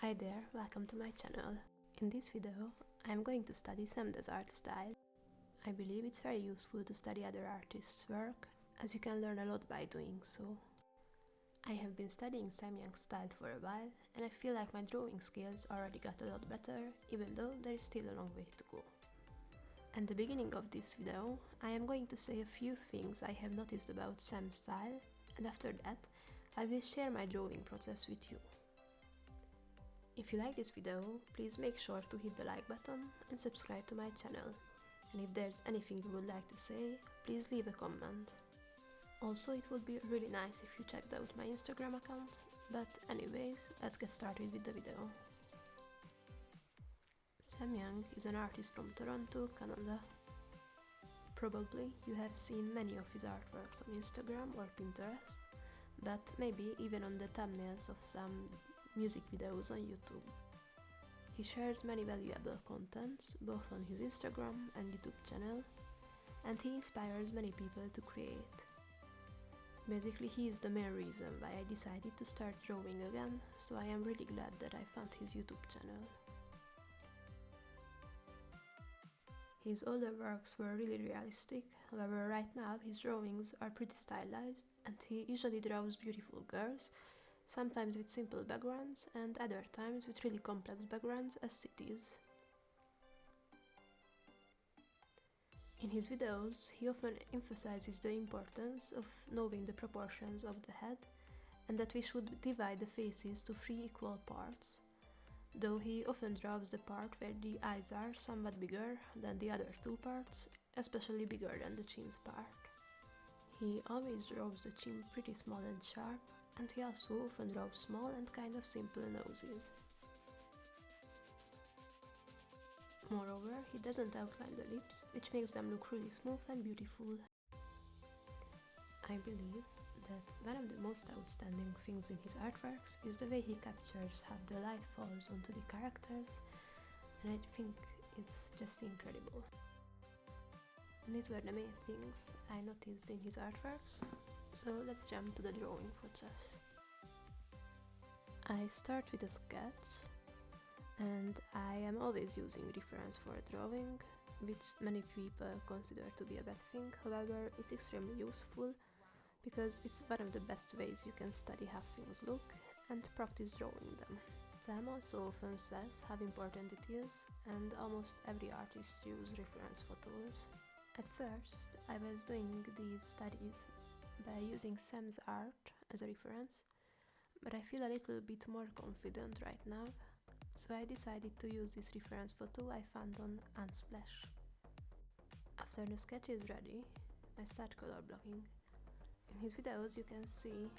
Hi there, welcome to my channel. In this video, I'm going to study Sam's art style. I believe it's very useful to study other artists' work, as you can learn a lot by doing so. I have been studying Sam's style for a while, and I feel like my drawing skills already got a lot better, even though there is still a long way to go. At the beginning of this video, I am going to say a few things I have noticed about Sam's style, and after that, I will share my drawing process with you. If you like this video, please make sure to hit the like button and subscribe to my channel. And if there's anything you would like to say, please leave a comment. Also, it would be really nice if you checked out my Instagram account, but anyways, let's get started with the video. Sam Young is an artist from Toronto, Canada. Probably you have seen many of his artworks on Instagram or Pinterest, but maybe even on the thumbnails of some music videos on YouTube. He shares many valuable contents, both on his Instagram and YouTube channel, and he inspires many people to create. Basically, he is the main reason why I decided to start drawing again, so I am really glad that I found his YouTube channel. His older works were really realistic, however right now his drawings are pretty stylized, and he usually draws beautiful girls, sometimes with simple backgrounds and other times with really complex backgrounds as cities. In his videos, he often emphasizes the importance of knowing the proportions of the head and that we should divide the faces to 3 equal parts, though he often draws the part where the eyes are somewhat bigger than the other 2 parts, especially bigger than the chin's part. He always draws the chin pretty small and sharp, and he also often draws small and kind of simple noses. Moreover, he doesn't outline the lips, which makes them look really smooth and beautiful. I believe that one of the most outstanding things in his artworks is the way he captures how the light falls onto the characters, and I think it's just incredible. These were the main things I noticed in his artworks, so let's jump to the drawing process. I start with a sketch, and I am always using reference for drawing, which many people consider to be a bad thing. However, it's extremely useful because it's one of the best ways you can study how things look and practice drawing them. Sam also often says how important it is, and almost every artist uses reference photos. At first, I was doing these studies by using Sam's art as a reference, but I feel a little bit more confident right now, so I decided to use this reference photo I found on Unsplash. After the sketch is ready, I start color blocking. In his videos you can see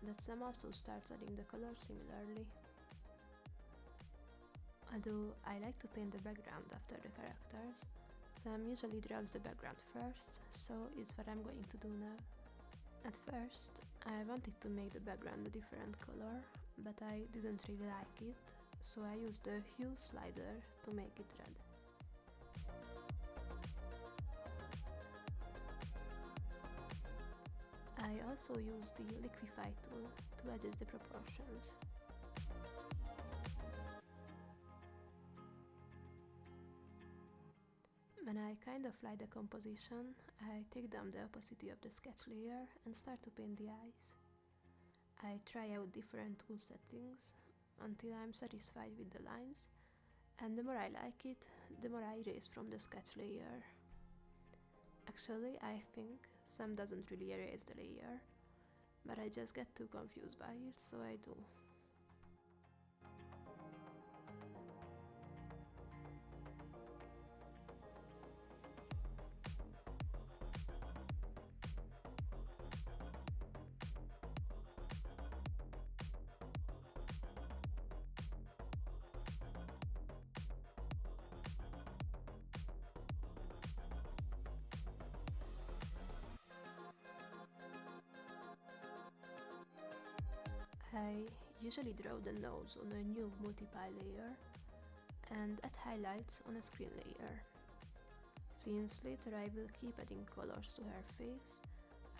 that Sam also starts adding the color similarly. Although I like to paint the background after the characters, Sam usually draws the background first, so it's what I'm going to do now. At first, I wanted to make the background a different color, but I didn't really like it, so I used the hue slider to make it red. I also used the liquify tool to adjust the proportions. When I kind of like the composition, I take down the opacity of the sketch layer and start to paint the eyes. I try out different tool settings until I'm satisfied with the lines, and the more I like it, the more I erase from the sketch layer. Actually, I think Sam doesn't really erase the layer, but I just get too confused by it, so I do. I usually draw the nose on a new multiply layer and add highlights on a screen layer. Since later I will keep adding colors to her face,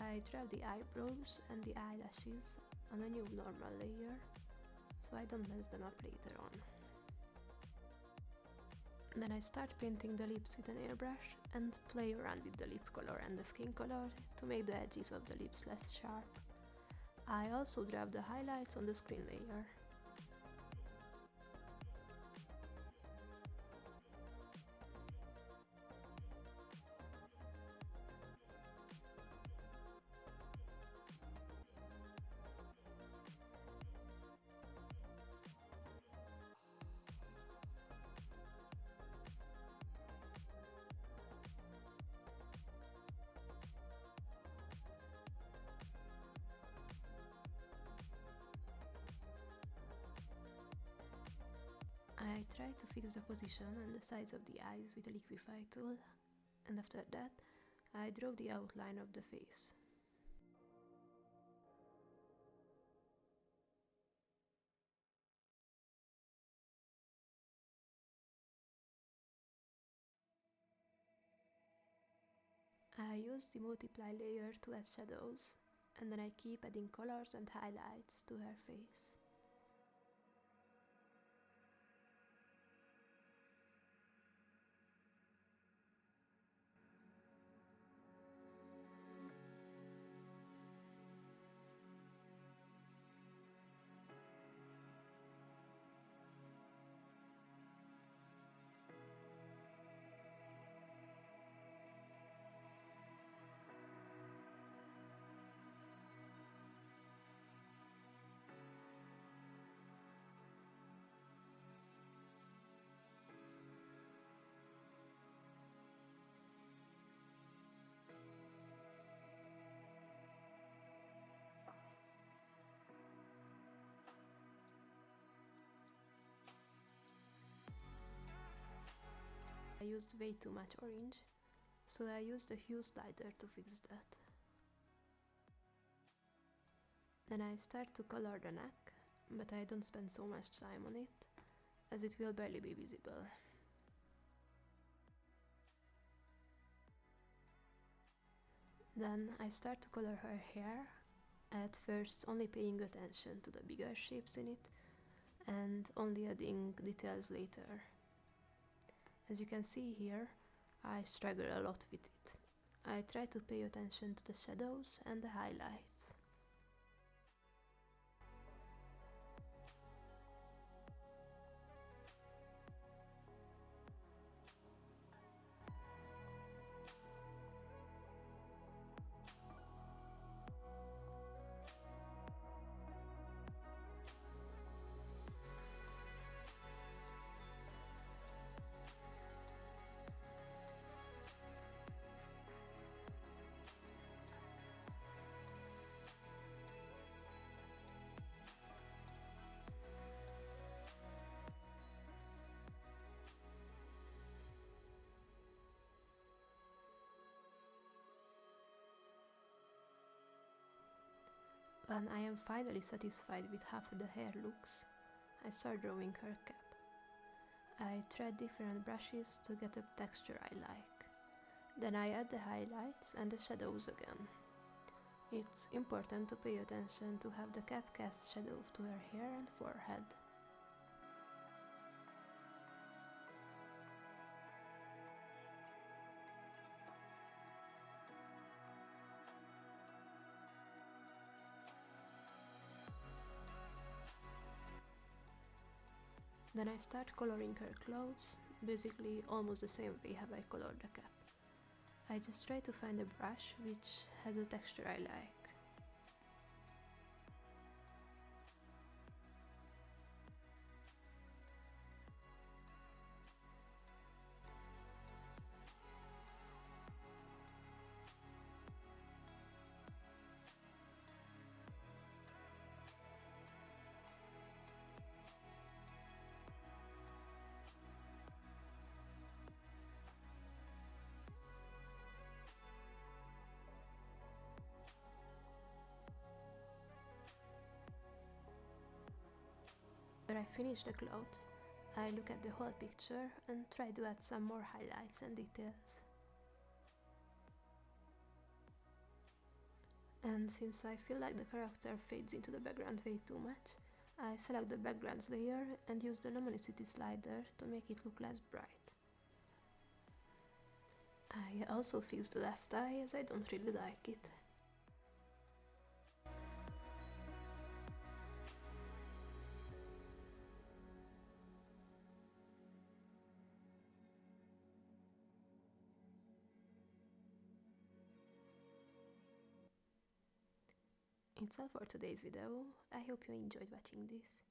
I draw the eyebrows and the eyelashes on a new normal layer. so I don't mess them up later on. Then I start painting the lips with an airbrush and play around with the lip color and the skin color to make the edges of the lips less sharp. I also drop the highlights on the screen layer. I try to fix the position and the size of the eyes with a liquify tool, and after that I draw the outline of the face. I use the multiply layer to add shadows, and then I keep adding colors and highlights to her face. I used way too much orange, so I used the hue slider to fix that. Then I start to color the neck, but I don't spend so much time on it, as it will barely be visible. Then I start to color her hair, at first only paying attention to the bigger shapes in it, and only adding details later. As you can see here, I struggle a lot with it. I try to pay attention to the shadows and the highlights. When I am finally satisfied with how the hair looks, I start drawing her cap. I try different brushes to get a texture I like. Then I add the highlights and the shadows again. It's important to pay attention to have the cap cast shadow to her hair and forehead. Then I start coloring her clothes, basically almost the same way how I colored the cap. I just try to find a brush which has a texture I like. After I finish the clothes, I look at the whole picture and try to add some more highlights and details. And since I feel like the character fades into the background way too much, I select the backgrounds layer and use the luminosity slider to make it look less bright. I also fix the left eye as I don't really like it. It's all for today's video. I hope you enjoyed watching this.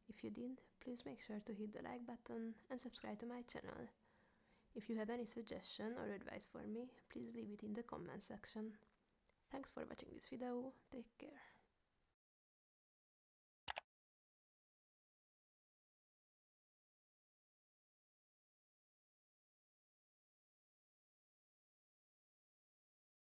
If you did, please make sure to hit the like button and subscribe to my channel. If you have any suggestion or advice for me, please leave it in the comment section. Thanks for watching this video, take care.